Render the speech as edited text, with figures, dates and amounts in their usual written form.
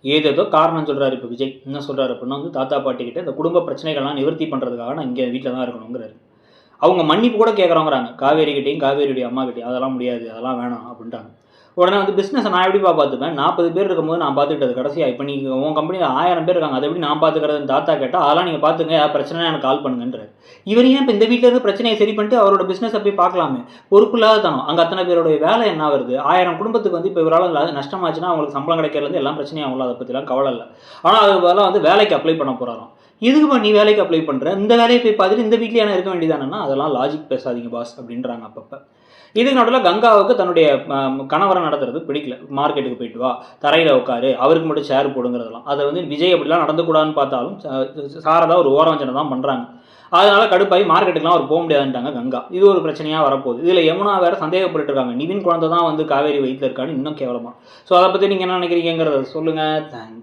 ஏதேதோ காரணம் சொல்கிறாரு. இப்போ விஜய் என்ன சொல்கிறாரு அப்படின்னா வந்து தாத்தா பாட்டிக்கிட்ட இந்த குடும்ப பிரச்சனைகள்லாம் நிவர்த்தி பண்ணுறதுக்காக நான் இங்கே வீட்டில் தான் இருக்கணுங்கிறாரு. அவங்க மன்னிப்பு கூட கேட்குறோங்கிறாங்க. காவேரிகிட்டையும் காவேரியுடைய அம்மாகிட்டையும் அதெல்லாம் முடியாது, அதெல்லாம் வேணாம் அப்படின்ட்டாங்க. உடனே வந்து பிஸ்னஸை நான் எப்படிப்பா பார்த்துப்பேன், 40 பேர் இருக்கும்போது நான் பார்த்துக்கிட்டது கடைசியா, இப்போ நீங்கள் உன் கம்பெனியில் 1000 பேர் இருக்காங்க, அதை எப்படி நான் பார்த்துக்கிறதுன்னு தாத்தா கேட்டால், அதெல்லாம் நீங்கள் பார்த்துங்க, ஏதாவது பிரச்சனை எனக்கு கால் பண்ணுங்கன்றார். இவர் ஏன் இப்போ இந்த வீட்டில் இருந்து பிரச்சனையை சரி பண்ணிட்டு அவரோட பிஸ்னஸை போய் பார்க்கலாமே, பொறுப்பில்லாத தனம். அங்கே அத்தனை பேருடைய வேலை என்ன வருது, 1000 குடும்பத்துக்கு வந்து இப்போ இவரால் நஷ்டமாச்சுன்னா அவங்களுக்கு சம்பளம் கிடைக்கிறதுலேருந்து எல்லாம் பிரச்சனையும் அவங்கள அதை பற்றிலாம் கவலை இல்லை. ஆனால் அது பதிலாக வந்து வேலைக்கு அப்ளை பண்ண போகிறாராம். எதுக்குப்பா நீ வேலைக்கு அப்ளை பண்ணுற, இந்த வேலையை போய் பார்த்துட்டு இந்த வீட்லேயே இருக்க வேண்டியதானன்னா, அதெல்லாம் லாஜிக் பேசாதீங்க பாஸ் அப்படின்றாங்க அப்பப்போ. இதுக்கு நடுவில் கங்காவுக்கு தன்னுடைய கணவரை நடத்துறது பிடிக்கல. மார்க்கெட்டுக்கு போயிட்டு வா, தரையில் உட்காரு, அவருக்கு மட்டும் சேர் போடுங்கிறதெல்லாம். அதை வந்து விஜய் அப்படிலாம் நடந்துக்கூடாதுன்னு பார்த்தாலும் சாரதா ஒரு ஓரவஞ்சனை தான் பண்ணுறாங்க. அதனால கடுப்பாகி மார்க்கெட்டுக்குலாம் அவர் போக முடியாதுன்ட்டாங்க கங்கா. இது ஒரு பிரச்சனையாக வரப்போகுது. இதில் யமுனா வேறு சந்தேகப்பட்டு இருக்காங்க, நிவின் குழந்தை தான் வந்து காவேரி வயிற்றில் இருக்கான்னு இன்னும் கேவலமாக. ஸோ அதை பற்றி நீங்கள் என்ன நினைக்கிறீங்கிறத சொல்லுங்கள். தேங்க்யூ.